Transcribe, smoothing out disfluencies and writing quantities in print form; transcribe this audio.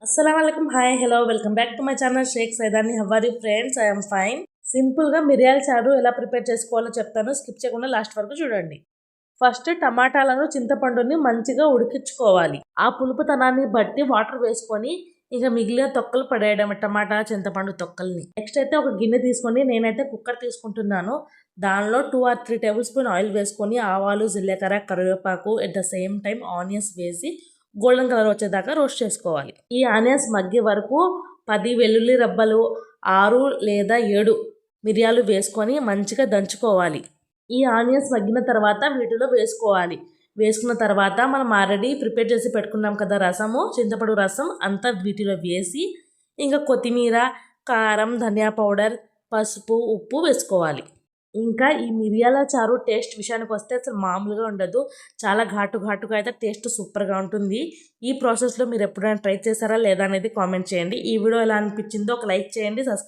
Assalamualaikum, hi, hello, welcome back to my channel Sheikh Saidani. How are you friends? I am fine. సింపుల్గా మిరియాల చారు ఎలా prepare చేసుకోవాలో చెప్తాను, స్కిప్ చేయకుండా లాస్ట్ వరకు చూడండి. ఫస్ట్ టమాటాలను చింతపండుని మంచిగా ఉడికించుకోవాలి. ఆ పులుపుతనాన్ని బట్టి వాటర్ వేసుకొని ఇక మిగిలిన తొక్కలు పడేయడం, టమాటా చింతపండు తొక్కల్ని. నెక్స్ట్ అయితే ఒక గిన్నె తీసుకొని నేనైతే కుక్కర్ తీసుకుంటున్నాను. దానిలో 2 or 3 టేబుల్ స్పూన్ ఆయిల్ వేసుకొని ఆవాలు, జీలకర్ర, కరివేపాకు, at the same time onions వేసి గోల్డెన్ కలర్ వచ్చేదాకా రోస్ట్ చేసుకోవాలి. ఈ ఆనియన్స్ మగ్గే వరకు 10 వెల్లుల్లి రబ్బలు, 6 లేదా 7 మిరియాలు వేసుకొని మంచిగా దంచుకోవాలి. ఈ ఆనియన్స్ మగ్గిన తర్వాత వీటిలో వేసుకోవాలి. వేసుకున్న తర్వాత మనం ఆల్రెడీ ప్రిపేర్ చేసి పెట్టుకున్నాం కదా రసము, చింతపండు రసం అంతా వీటిలో వేసి ఇంకా కొత్తిమీర, కారం, ధనియా పౌడర్, పసుపు, ఉప్పు వేసుకోవాలి. ఇంకా ఈ మిరియాల చారు టేస్ట్ విషయానికి వస్తే అసలు మామూలుగా ఉండదు. చాలా ఘాటుగా అయితే టేస్ట్ సూపర్గా ఉంటుంది. ఈ ప్రాసెస్లో మీరు ఎప్పుడైనా ట్రై చేశారా లేదా అనేది కామెంట్ చేయండి. ఈ వీడియో ఎలా అనిపించిందో ఒక లైక్ చేయండి, సబ్స్క్రైబ్